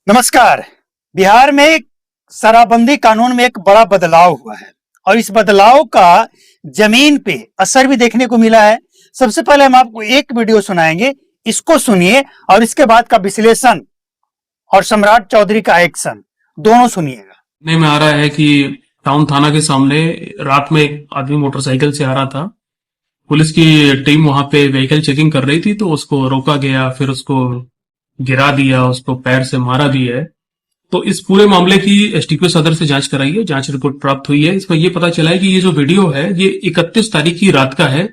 नमस्कार। बिहार में शराबबंदी कानून में एक बड़ा बदलाव हुआ है और इस बदलाव का जमीन पे असर भी देखने को मिला है। सबसे पहले हम आपको एक वीडियो सुनाएंगे, इसको सुनिए और इसके बाद का विश्लेषण और सम्राट चौधरी का एक्शन दोनों सुनिएगा। देखने में आ रहा है कि टाउन थाना के सामने रात में एक आदमी मोटरसाइकिल से आ रहा था। पुलिस की टीम वहां पे व्हीकल चेकिंग कर रही थी तो उसको रोका गया, फिर उसको गिरा दिया, उसको पैर से मारा भी है। तो इस पूरे मामले की एसडीपीओ सदर से जांच कराई है, जांच रिपोर्ट प्राप्त हुई है। इसमें यह पता चला है कि ये जो वीडियो है ये 31 तारीख की रात का है।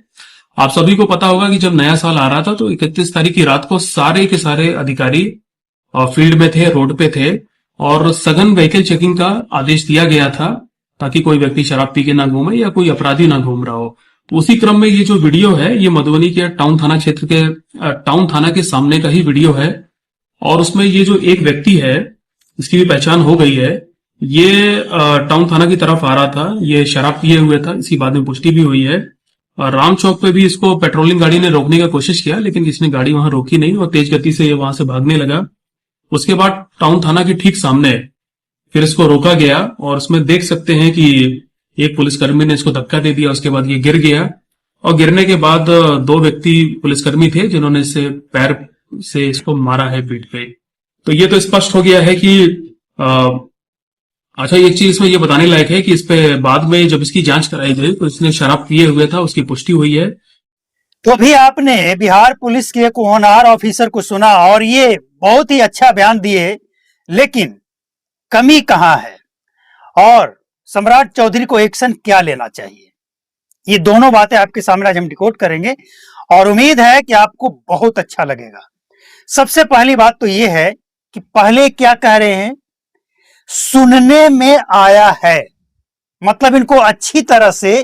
आप सभी को पता होगा कि जब नया साल आ रहा था तो 31 तारीख की रात को सारे के सारे अधिकारी फील्ड में थे, रोड पे थे और सघन व्हीकल चेकिंग का आदेश दिया गया था ताकि कोई व्यक्ति शराब पी के ना घूमे या कोई अपराधी ना घूम रहा हो। तो उसी क्रम में ये जो वीडियो है ये मधुबनी के टाउन थाना क्षेत्र के टाउन थाना के सामने का ही वीडियो है और उसमें ये जो एक व्यक्ति है इसकी भी पहचान हो गई है। ये टाउन थाना की तरफ आ रहा था, ये शराब पिए हुए था, इसकी बाद में पुष्टि भी हुई है। और राम चौक पे भी इसको पेट्रोलिंग गाड़ी ने रोकने का कोशिश किया लेकिन किसी ने गाड़ी वहां रोकी नहीं और तेज गति से ये वहां से भागने लगा। उसके बाद टाउन थाना के ठीक सामने फिर इसको रोका गया और उसमें देख सकते हैं कि एक पुलिसकर्मी ने इसको धक्का दे दिया। उसके बाद ये गिर गया और गिरने के बाद दो व्यक्ति पुलिसकर्मी थे जिन्होंने इसे पैर से इसको मारा है पीठ पे। तो ये तो स्पष्ट हो गया है कि अच्छा, एक चीज इसमें ये बताने लायक है कि इस पे बाद में जब इसकी जांच कराई गई तो इसने शराब पिए हुए था, उसकी पुष्टि हुई है। तो अभी आपने बिहार पुलिस के एक होनहार ऑफिसर को सुना और ये बहुत ही अच्छा बयान दिए, लेकिन कमी कहां है और सम्राट चौधरी को एक्शन क्या लेना चाहिए, ये दोनों बातें आपके सामने आज हम डिकोड करेंगे और उम्मीद है कि आपको बहुत अच्छा लगेगा। सबसे पहली बात तो ये है कि पहले क्या कह रहे हैं, सुनने में आया है, मतलब इनको अच्छी तरह से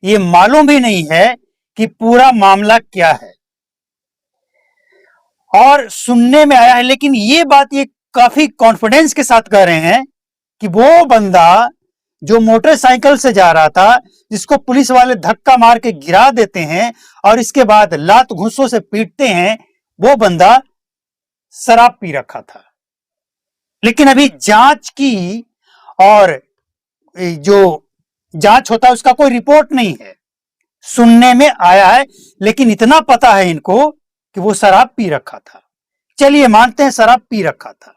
ये मालूम भी नहीं है कि पूरा मामला क्या है और सुनने में आया है। लेकिन ये बात ये काफी कॉन्फिडेंस के साथ कह रहे हैं कि वो बंदा जो मोटरसाइकिल से जा रहा था, जिसको पुलिस वाले धक्का मार के गिरा देते हैं और इसके बाद लात घूंसों से पीटते हैं, वो बंदा शराब पी रखा था। लेकिन अभी जांच की और जो जांच होता है उसका कोई रिपोर्ट नहीं है, सुनने में आया है। लेकिन इतना पता है इनको कि वो शराब पी रखा था। चलिए मानते हैं शराब पी रखा था,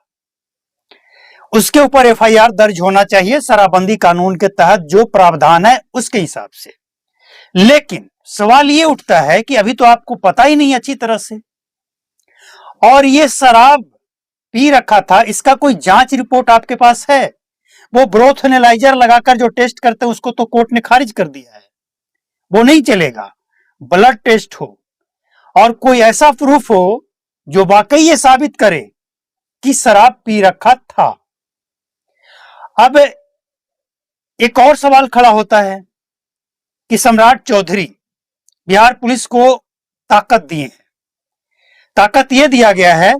उसके ऊपर एफआईआर दर्ज होना चाहिए शराबबंदी कानून के तहत जो प्रावधान है उसके हिसाब से। लेकिन सवाल ये उठता है कि अभी तो आपको पता ही नहीं अच्छी तरह से, और ये शराब पी रखा था, इसका कोई जांच रिपोर्ट आपके पास है? वो ब्रोथ एनालाइजर लगाकर जो टेस्ट करते हैं उसको तो कोर्ट ने खारिज कर दिया है, वो नहीं चलेगा। ब्लड टेस्ट हो और कोई ऐसा प्रूफ हो जो वाकई ये साबित करे कि शराब पी रखा था। अब एक और सवाल खड़ा होता है कि सम्राट चौधरी बिहार पुलिस को ताकत दिए हैं, ताकत यह दिया गया है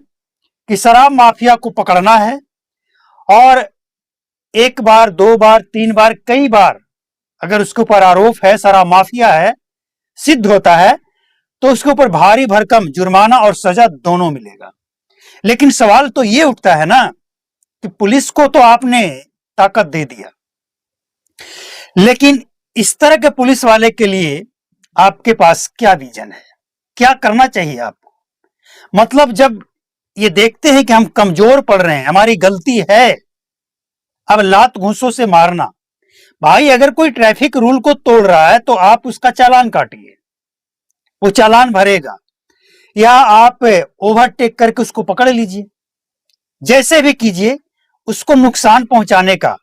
कि शराब माफिया को पकड़ना है और एक बार, दो बार, तीन बार, कई बार अगर उसके ऊपर आरोप है, शराब माफिया है, सिद्ध होता है तो उसके ऊपर भारी भरकम जुर्माना और सजा दोनों मिलेगा। लेकिन सवाल तो यह उठता है ना कि पुलिस को तो आपने ताकत दे दिया, लेकिन इस तरह के पुलिस वाले के लिए आपके पास क्या विजन है, क्या करना चाहिए आपको? मतलब जब ये देखते हैं कि हम कमजोर पड़ रहे हैं, हमारी गलती है, अब लात घूंसों से मारना, भाई अगर कोई ट्रैफिक रूल को तोड़ रहा है तो आप उसका चालान काटिए, वो चालान भरेगा, या आप ओवरटेक करके उसको पकड़ लीजिए, जैसे भी कीजिए, उसको नुकसान पहुंचाने का,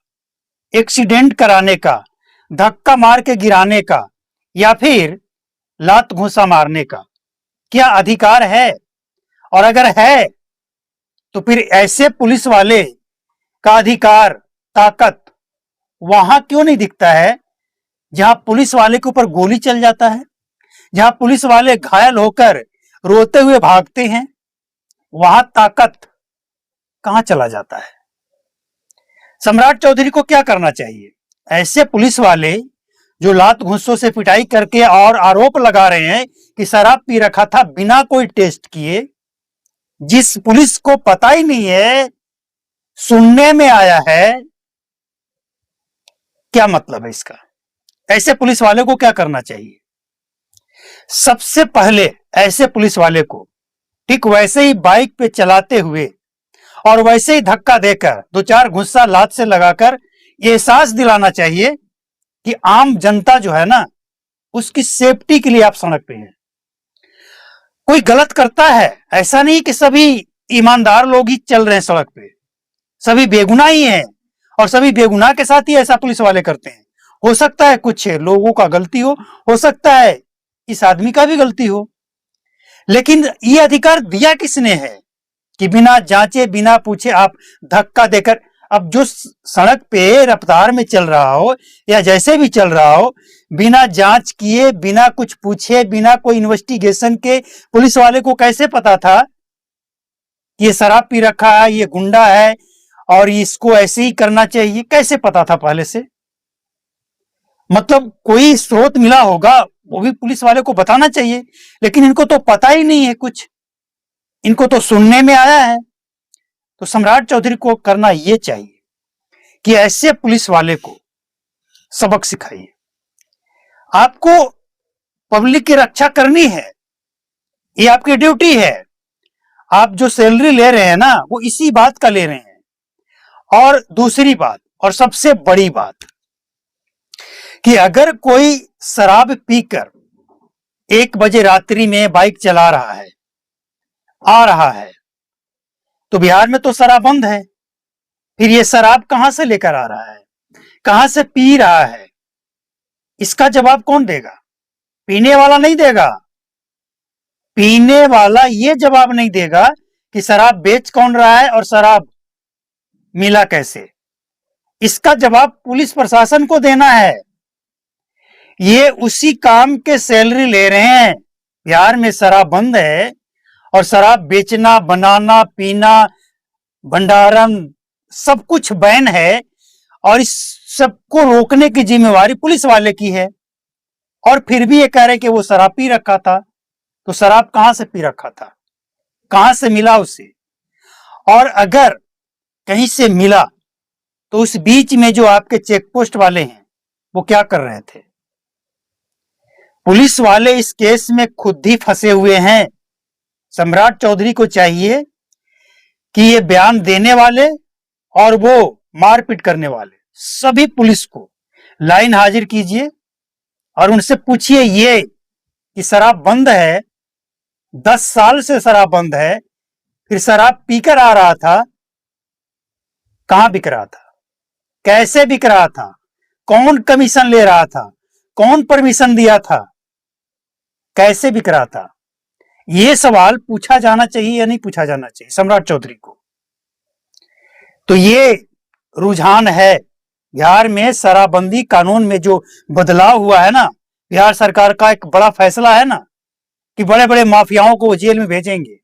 एक्सीडेंट कराने का, धक्का मार के गिराने का या फिर लात घूंसा मारने का क्या अधिकार है? और अगर है तो फिर ऐसे पुलिस वाले का अधिकार, ताकत वहां क्यों नहीं दिखता है जहां पुलिस वाले के ऊपर गोली चल जाता है, जहां पुलिस वाले घायल होकर रोते हुए भागते हैं, वहां ताकत कहां चला जाता है? सम्राट चौधरी को क्या करना चाहिए? ऐसे पुलिस वाले जो लात घूंसों से पिटाई करके और आरोप लगा रहे हैं कि शराब पी रखा था बिना कोई टेस्ट किए, जिस पुलिस को पता ही नहीं है सुनने में आया है। क्या मतलब है इसका? ऐसे पुलिस वाले को क्या करना चाहिए? सबसे पहले ऐसे पुलिस वाले को ठीक वैसे ही बाइक पे चलाते हुए और वैसे ही धक्का देकर दो चार घुस्सा लात से लगाकर ये एहसास दिलाना चाहिए कि आम जनता जो है ना, उसकी सेफ्टी के लिए आप सड़क पे हैं। कोई गलत करता है, ऐसा नहीं कि सभी ईमानदार लोग ही चल रहे हैं सड़क पे, सभी बेगुनाह ही हैं और सभी बेगुनाह के साथ ही ऐसा पुलिस वाले करते हैं। हो सकता है कुछ लोगों का गलती हो सकता है इस आदमी का भी गलती हो, लेकिन ये अधिकार दिया किसने है कि बिना जांचे बिना पूछे आप धक्का देकर, अब जो सड़क पे रफ्तार में चल रहा हो या जैसे भी चल रहा हो, बिना जांच किए बिना कुछ पूछे बिना कोई इन्वेस्टिगेशन के पुलिस वाले को कैसे पता था कि ये शराब पी रखा है, ये गुंडा है और इसको ऐसे ही करना चाहिए? कैसे पता था पहले से? मतलब कोई स्रोत मिला होगा, वो भी पुलिस वाले को बताना चाहिए, लेकिन इनको तो पता ही नहीं है कुछ, इनको तो सुनने में आया है। तो सम्राट चौधरी को करना यह चाहिए कि ऐसे पुलिस वाले को सबक सिखाइए। आपको पब्लिक की रक्षा करनी है, ये आपकी ड्यूटी है। आप जो सैलरी ले रहे हैं ना, वो इसी बात का ले रहे हैं। और दूसरी बात और सबसे बड़ी बात कि अगर कोई शराब पीकर 1 बजे रात्रि में बाइक चला रहा है, आ रहा है, तो बिहार में तो शराब बंद है, फिर ये शराब कहां से लेकर आ रहा है, कहां से पी रहा है? इसका जवाब कौन देगा? पीने वाला नहीं देगा। पीने वाला ये जवाब नहीं देगा कि शराब बेच कौन रहा है और शराब मिला कैसे। इसका जवाब पुलिस प्रशासन को देना है। ये उसी काम के सैलरी ले रहे हैं। बिहार में शराब बंद है और शराब बेचना, बनाना, पीना, भंडारण सब कुछ बैन है और इस सबको रोकने की जिम्मेवारी पुलिस वाले की है। और फिर भी ये कह रहे कि वो शराब पी रखा था। तो शराब कहां से पी रखा था, कहां से मिला उसे? और अगर कहीं से मिला तो उस बीच में जो आपके चेक पोस्ट वाले हैं वो क्या कर रहे थे? पुलिस वाले इस केस में खुद ही फंसे हुए हैं। सम्राट चौधरी को चाहिए कि ये बयान देने वाले और वो मारपीट करने वाले सभी पुलिस को लाइन हाजिर कीजिए और उनसे पूछिए ये कि शराब बंद है, 10 साल से शराब बंद है, फिर शराब पीकर आ रहा था, कहां बिक रहा था, कैसे बिक रहा था, कौन कमीशन ले रहा था, कौन परमिशन दिया था, कैसे बिक रहा था? यह सवाल पूछा जाना चाहिए या नहीं पूछा जाना चाहिए सम्राट चौधरी को? तो ये रुझान है बिहार में। शराबबंदी कानून में जो बदलाव हुआ है ना, बिहार सरकार का एक बड़ा फैसला है ना कि बड़े बड़े माफियाओं को जेल में भेजेंगे।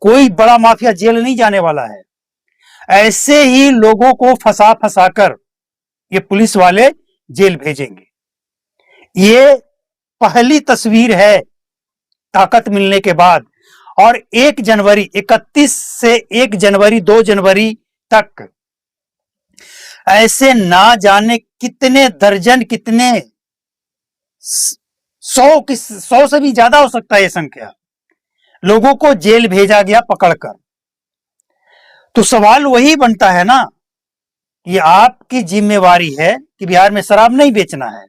कोई बड़ा माफिया जेल नहीं जाने वाला है। ऐसे ही लोगों को फंसा फंसा कर ये पुलिस वाले जेल भेजेंगे। ये पहली तस्वीर है ताकत मिलने के बाद। और 1 जनवरी 31 से 1 जनवरी 2 जनवरी तक ऐसे ना जाने कितने दर्जन, कितने 100 से भी ज्यादा हो सकता है ये संख्या, लोगों को जेल भेजा गया पकड़कर। तो सवाल वही बनता है ना, ये आपकी जिम्मेवारी है कि बिहार में शराब नहीं बेचना है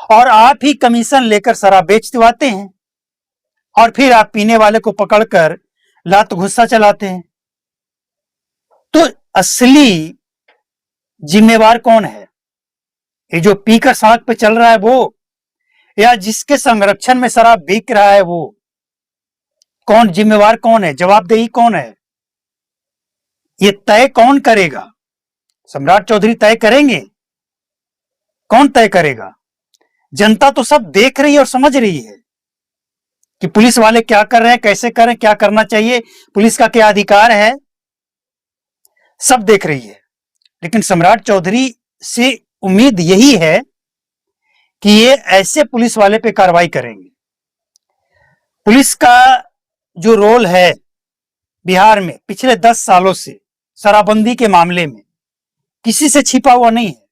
और आप ही कमीशन लेकर शराब बेच दिवाते हैं और फिर आप पीने वाले को पकड़कर लात गुस्सा चलाते हैं। तो असली जिम्मेवार कौन है? ये जो पीकर सड़क पे चल रहा है वो, या जिसके संरक्षण में शराब बिक रहा है वो? कौन जिम्मेवार, कौन है? जवाबदेही कौन है? ये तय कौन करेगा? सम्राट चौधरी तय करेंगे? कौन तय करेगा? जनता तो सब देख रही है और समझ रही है कि पुलिस वाले क्या कर रहे हैं, कैसे कर रहे हैं, क्या करना चाहिए, पुलिस का क्या अधिकार है, सब देख रही है। लेकिन सम्राट चौधरी से उम्मीद यही है कि ये ऐसे पुलिस वाले पे कार्रवाई करेंगे। पुलिस का जो रोल है बिहार में पिछले 10 सालों से शराबबंदी के मामले में किसी से छिपा हुआ नहीं है,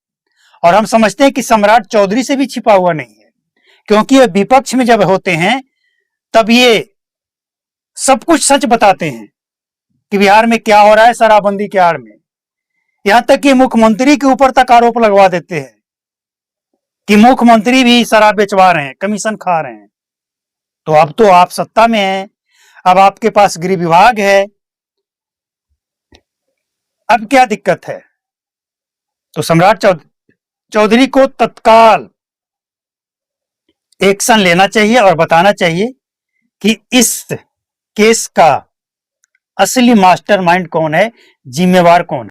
और हम समझते हैं कि सम्राट चौधरी से भी छिपा हुआ नहीं है, क्योंकि ये विपक्ष में जब होते हैं तब ये सब कुछ सच बताते हैं कि बिहार में क्या हो रहा है शराबबंदी के आड़ में। यहां तक कि मुख्यमंत्री के ऊपर तक आरोप लगवा देते हैं कि मुख्यमंत्री भी शराब बेचवा रहे हैं, कमीशन खा रहे हैं। तो अब तो आप सत्ता में हैं, अब आपके पास गृह विभाग है, अब क्या दिक्कत है? तो सम्राट चौधरी को तत्काल एक्शन लेना चाहिए और बताना चाहिए कि इस केस का असली मास्टरमाइंड कौन है, जिम्मेवार कौन है।